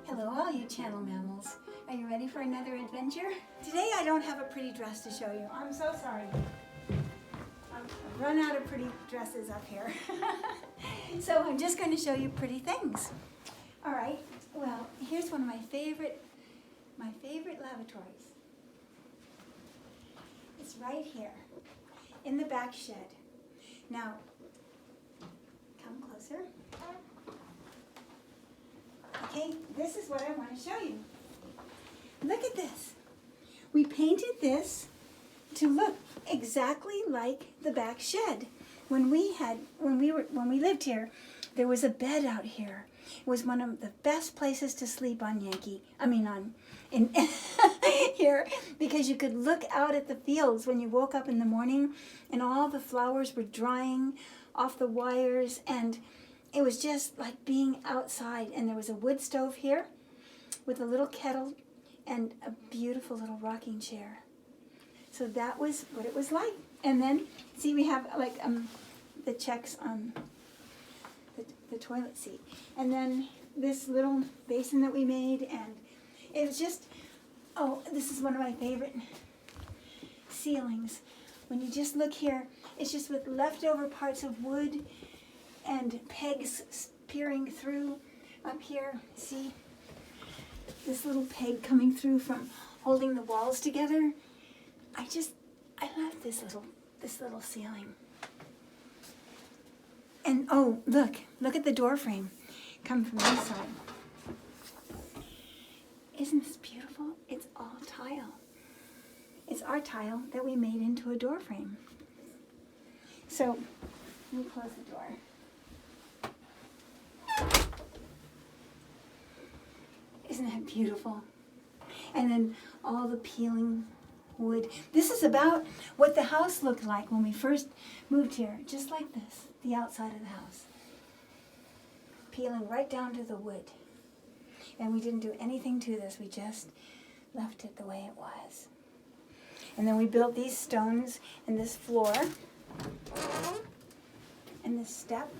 Hello all you channel mammals. Are you ready for another adventure? Today I don't have a pretty dress to show you. I'm so sorry. I've run out of pretty dresses up here. So I'm just going to show you pretty things. Alright, well, here's one of my favorite lavatories. It's right here in the back shed. Now, come closer. Okay, this is what I want to show you. Look at this. We painted this to look exactly like the back shed. When we lived here, there was a bed out here. It was one of the best places to sleep on in here, because you could look out at the fields when you woke up in the morning and all the flowers were drying off the wires, and it was just like being outside. And there was a wood stove here with a little kettle and a beautiful little rocking chair. So that was what it was like. And then, see, we have like the checks on the toilet seat. And then this little basin that we made, and it was just, oh, this is one of my favorite ceilings. When you just look here, it's just with leftover parts of wood and pegs peering through up here. See this little peg coming through from holding the walls together. I love this little ceiling. And oh, look at the door frame come from this side. Isn't this beautiful? It's all tile. It's our tile that we made into a door frame. So let me close the door. Isn't that beautiful? And then all the peeling wood. This is about what the house looked like when we first moved here. Just like this, the outside of the house. Peeling right down to the wood. And we didn't do anything to this. We just left it the way it was. And then we built these stones and this floor and this step.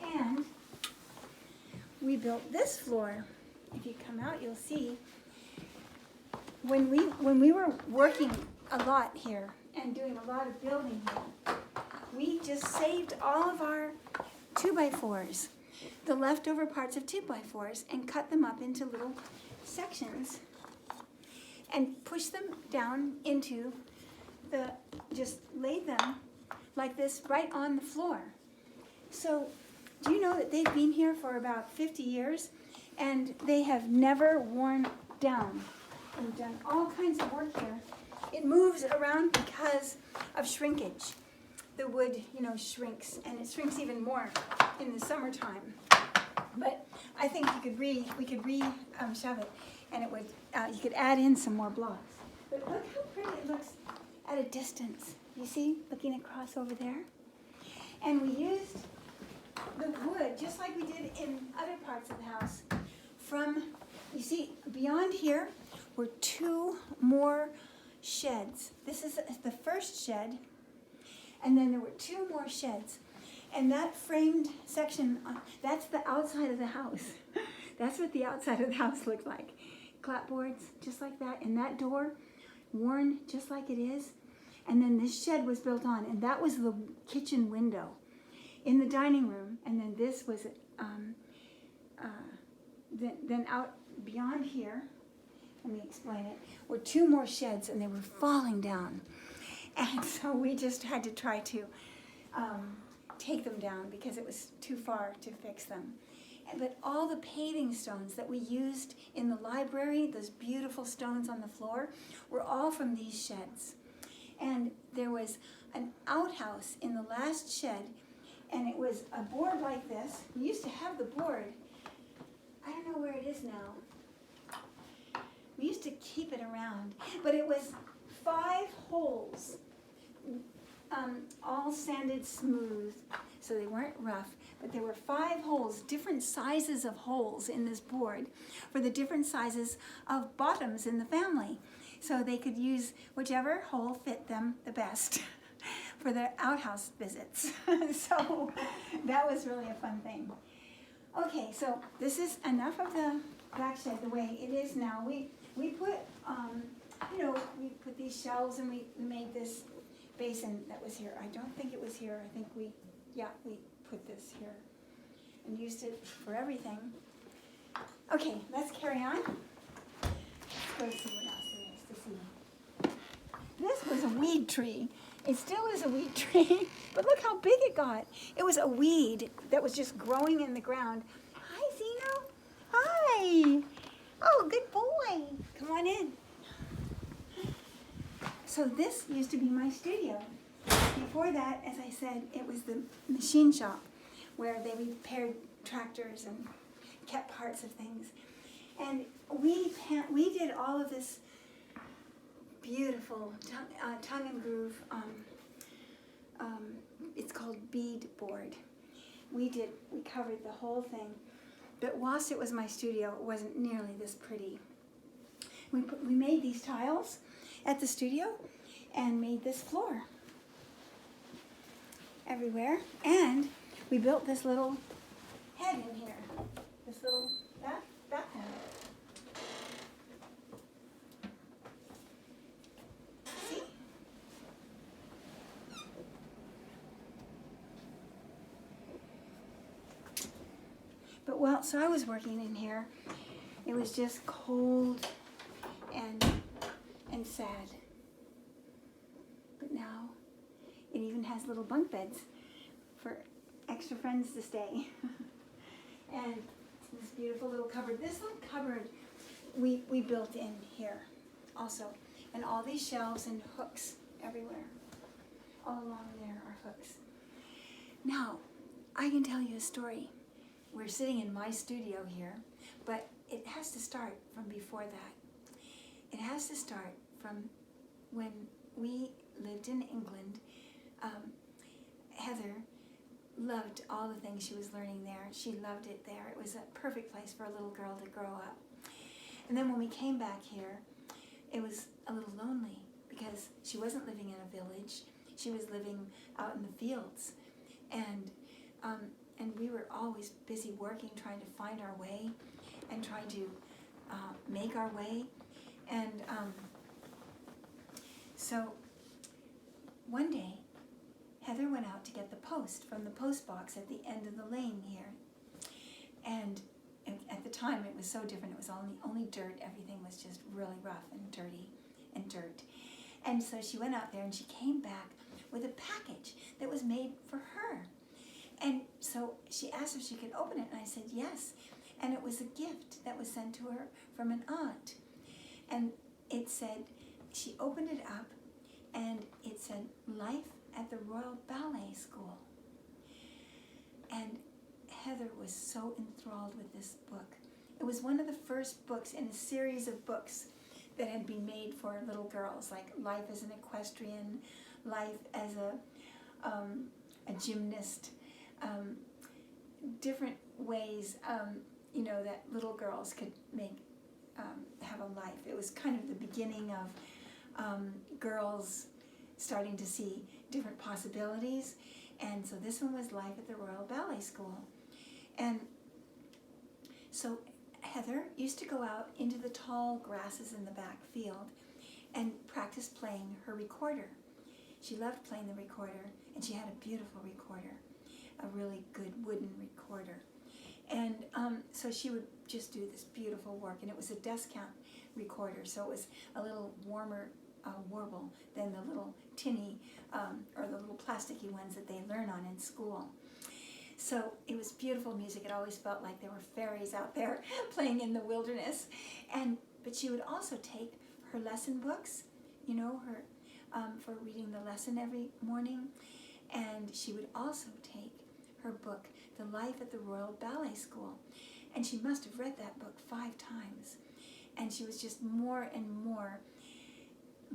And we built this floor. If you come out, you'll see when we were working a lot here and doing a lot of building here, we just saved all of our 2x4s, the leftover parts of 2x4s, and cut them up into little sections and pushed them down into just laid them like this right on the floor. So do you know that they've been here for about 50 years and they have never worn down? We've done all kinds of work here. It moves around because of shrinkage. The wood, shrinks, and it shrinks even more in the summertime. But I think we could shove it, and it would. You could add in some more blocks. But look how pretty it looks at a distance. You see, looking across over there. And we used the wood just like we did in other parts of the house. You see, beyond here were 2 more sheds. This is the first shed, and then there were 2 more sheds. And that framed section, that's the outside of the house. That's what the outside of the house looked like. Clapboards, just like that, and that door, worn just like it is. And then this shed was built on, and that was the kitchen window in the dining room. And then this was, then out beyond here, let me explain it, were 2 more sheds, and they were falling down. And so we just had to try to take them down because it was too far to fix them. But all the paving stones that we used in the library, those beautiful stones on the floor, were all from these sheds. And there was an outhouse in the last shed, and it was a board like this. We used to have the board. I don't know where it is now. We used to keep it around, but it was 5 holes, all sanded smooth, so they weren't rough, but there were 5 holes, different sizes of holes in this board for the different sizes of bottoms in the family. So they could use whichever hole fit them the best for their outhouse visits. So that was really a fun thing. Okay, so this is enough of the black shed the way it is now. We put, we put these shelves and we made this basin that was here. I don't think it was here. I think we put this here and used it for everything. Okay, let's carry on. Let's go see what else there is to see. This was a weed tree. It still is a weed tree, but look how big it got. It was a weed that was just growing in the ground. Hi, Zeno. Hi. Oh, good boy. Come on in. So this used to be my studio. Before that, as I said, it was the machine shop where they repaired tractors and kept parts of things. And we did all of this beautiful tongue and groove. It's called bead board. We covered the whole thing. But whilst it was my studio, it wasn't nearly this pretty. We made these tiles at the studio and made this floor everywhere. And we built this little head in here, this little bathroom. See? But so I was working in here. It was just cold and sad. But now it even has little bunk beds for extra friends to stay. And this beautiful little cupboard. This little cupboard we built in here also. And all these shelves and hooks everywhere. All along there are hooks. Now, I can tell you a story. We're sitting in my studio here, but it has to start from before that. It has to start from when we lived in England. Heather loved all the things she was learning there. She loved it there. It was a perfect place for a little girl to grow up. And then when we came back here, it was a little lonely because she wasn't living in a village. She was living out in the fields. And we were always busy working, trying to find our way and trying to make our way. And so one day, Heather went out to get the post from the post box at the end of the lane here. And at the time, it was so different. It was only dirt. Everything was just really rough and dirty and dirt. And so she went out there and she came back with a package that was made for her. And so she asked if she could open it, and I said yes. And it was a gift that was sent to her from an aunt. And it said, she opened it up, and it said, Life at the Royal Ballet School. And Heather was so enthralled with this book. It was one of the first books in a series of books that had been made for little girls, like Life as an Equestrian, Life as a gymnast, different ways, that little girls could have a life. It was kind of the beginning of girls starting to see different possibilities. And so this one was Life at the Royal Ballet School. And so Heather used to go out into the tall grasses in the back field and practice playing her recorder. She loved playing the recorder, and she had a beautiful recorder, a really good wooden recorder. And so she would just do this beautiful work, and it was a descant recorder, so it was a little warmer warble than the little tinny or the little plasticky ones that they learn on in school. So it was beautiful music. It always felt like there were fairies out there playing in the wilderness. But she would also take her lesson books, her for reading the lesson every morning, and she would also take her book, The Life at the Royal Ballet School, and she must have read that book 5 times, and she was just more and more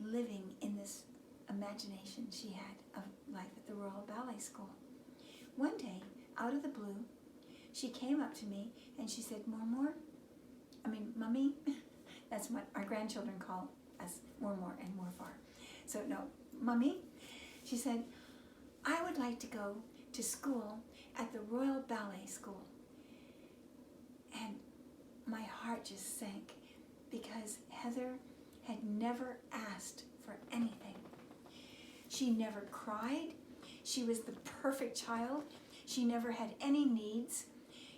living in this imagination she had of life at the Royal Ballet School. One day, out of the blue, she came up to me and she said, Mummy, that's what our grandchildren call us, more and more far. So no, Mummy, she said, I would like to go to school at the Royal Ballet School. my heart just sank because Heather had never asked for anything. She never cried. She was the perfect child. She never had any needs.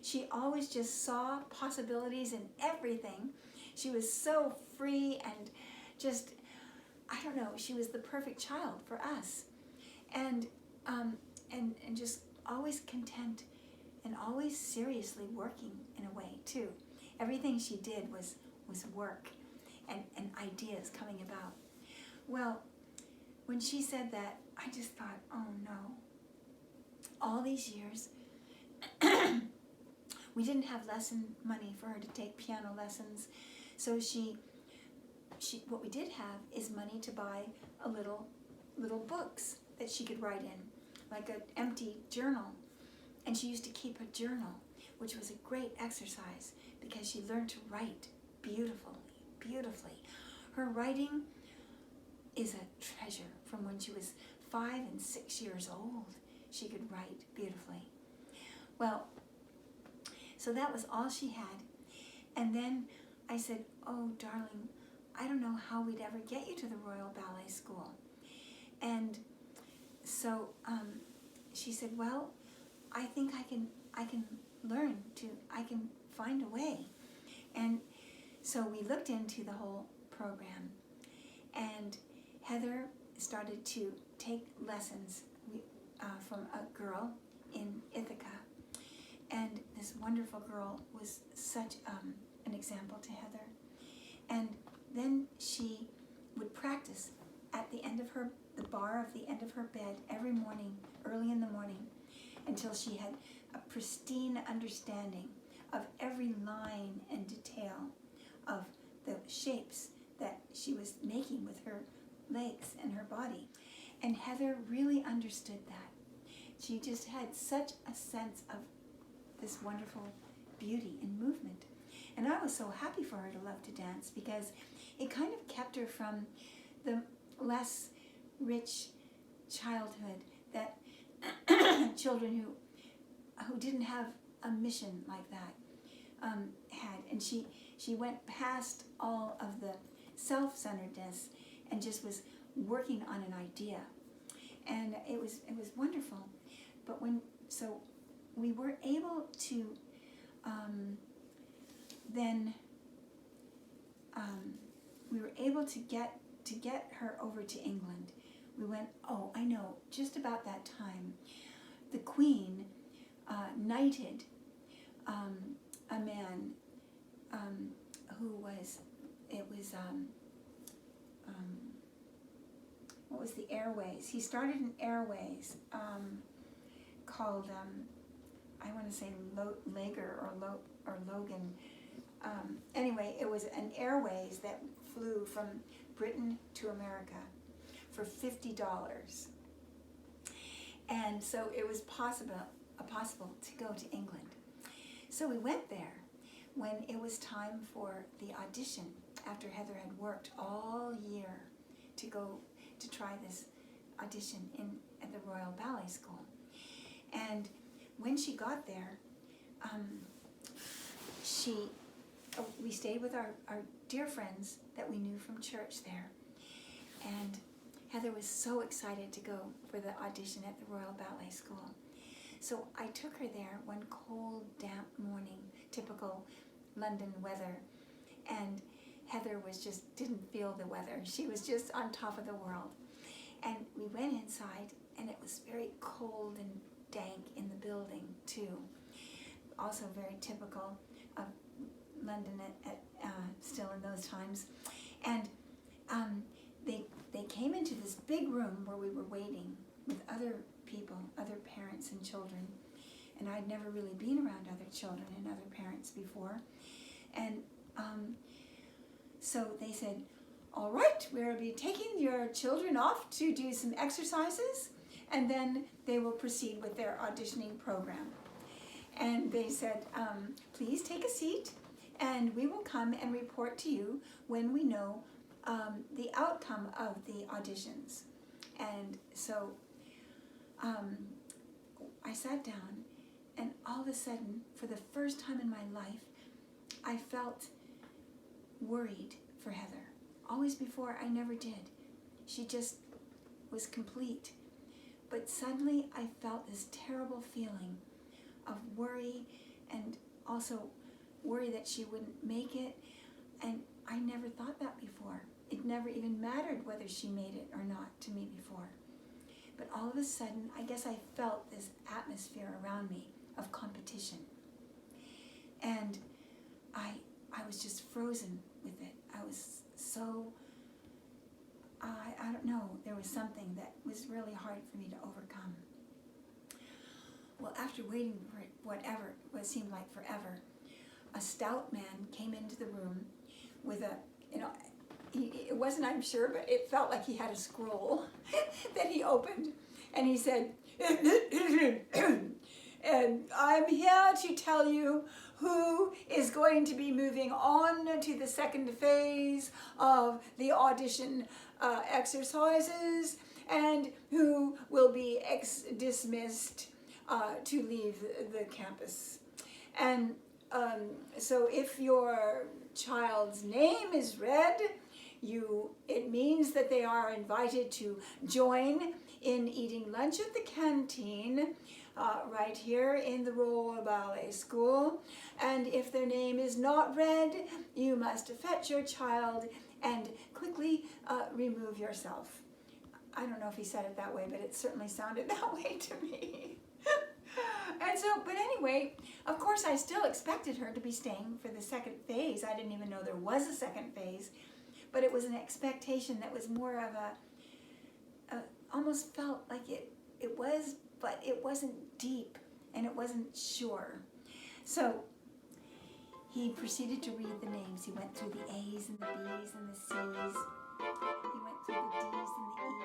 She always just saw possibilities in everything. She was so free and just, I don't know, she was the perfect child for us. And just always content and always seriously working in a way too. Everything she did was work and ideas coming about. Well, when she said that, I just thought, oh no. All these years, we didn't have lesson money for her to take piano lessons. So what we did have is money to buy a little books that she could write in, like an empty journal. And she used to keep a journal, which was a great exercise because she learned to write beautifully. Her writing is a treasure. From when she was 5 and 6 years old, she could write beautifully. Well, so that was all she had. And then I said, oh, darling, I don't know how we'd ever get you to the Royal Ballet School. And so she said, well, I think I can I can find a way. And so we looked into the whole program, and Heather started to take lessons from a girl in Ithaca. And this wonderful girl was such an example to Heather. And then she would practice at the end of the bar of the end of her bed every morning, early in the morning, until she had a pristine understanding of every line and detail of the shapes that she was making with her legs and her body. And Heather really understood that. She just had such a sense of this wonderful beauty and movement. And I was so happy for her to love to dance because it kind of kept her from the less rich childhood that children who didn't have a mission like that had. And she went past all of the self-centeredness and just was working on an idea. And it was wonderful. But so we were able to we were able to get her over to England. We went, I know, just about that time, the Queen knighted a man who was, what was the Airways? He started an Airways called, I want to say Lager or Logan. Anyway, it was an Airways that flew from Britain to America for $50. And so it was possible to go to England. So we went there when it was time for the audition, after Heather had worked all year to go to try this audition at the Royal Ballet School. And when she got there, we stayed with our dear friends that we knew from church there. And Heather was so excited to go for the audition at the Royal Ballet School. So I took her there one cold, damp morning, typical London weather. And Heather didn't feel the weather. She was just on top of the world. And we went inside, and it was very cold and dank in the building too. Also very typical of London still in those times. And they came into this big room where we were waiting with other people, other parents and children. And I'd never really been around other children and other parents before. And so they said, all right, we'll be taking your children off to do some exercises, and then they will proceed with their auditioning program. And they said, please take a seat, and we will come and report to you when we know the outcome of the auditions. And so I sat down, and all of a sudden, for the first time in my life, I felt worried for Heather. Always before, I never did. She just was complete. But suddenly I felt this terrible feeling of worry, and also worry that she wouldn't make it. And I never thought that before. It never even mattered whether she made it or not to me before. But all of a sudden, I guess I felt this atmosphere around me of competition. And I was just frozen with it. I was so, I don't know, there was something that was really hard for me to overcome. Well, after waiting for what seemed like forever, a stout man came into the room with it wasn't, I'm sure, but it felt like he had a scroll that he opened, and he said, and I'm here to tell you who is going to be moving on to the second phase of the audition exercises, and who will be dismissed to leave the campus. And so if your child's name is read, it means that they are invited to join in eating lunch at the canteen right here in the Royal Ballet School. And if their name is not read, you must fetch your child and quickly remove yourself. I don't know if he said it that way, but it certainly sounded that way to me. And so, but anyway, of course I still expected her to be staying for the second phase. I didn't even know there was a second phase, but it was an expectation that was more of almost felt like it was, but it wasn't deep and it wasn't sure. So he proceeded to read the names. He went through the A's and the B's and the C's. He went through the D's and the E's.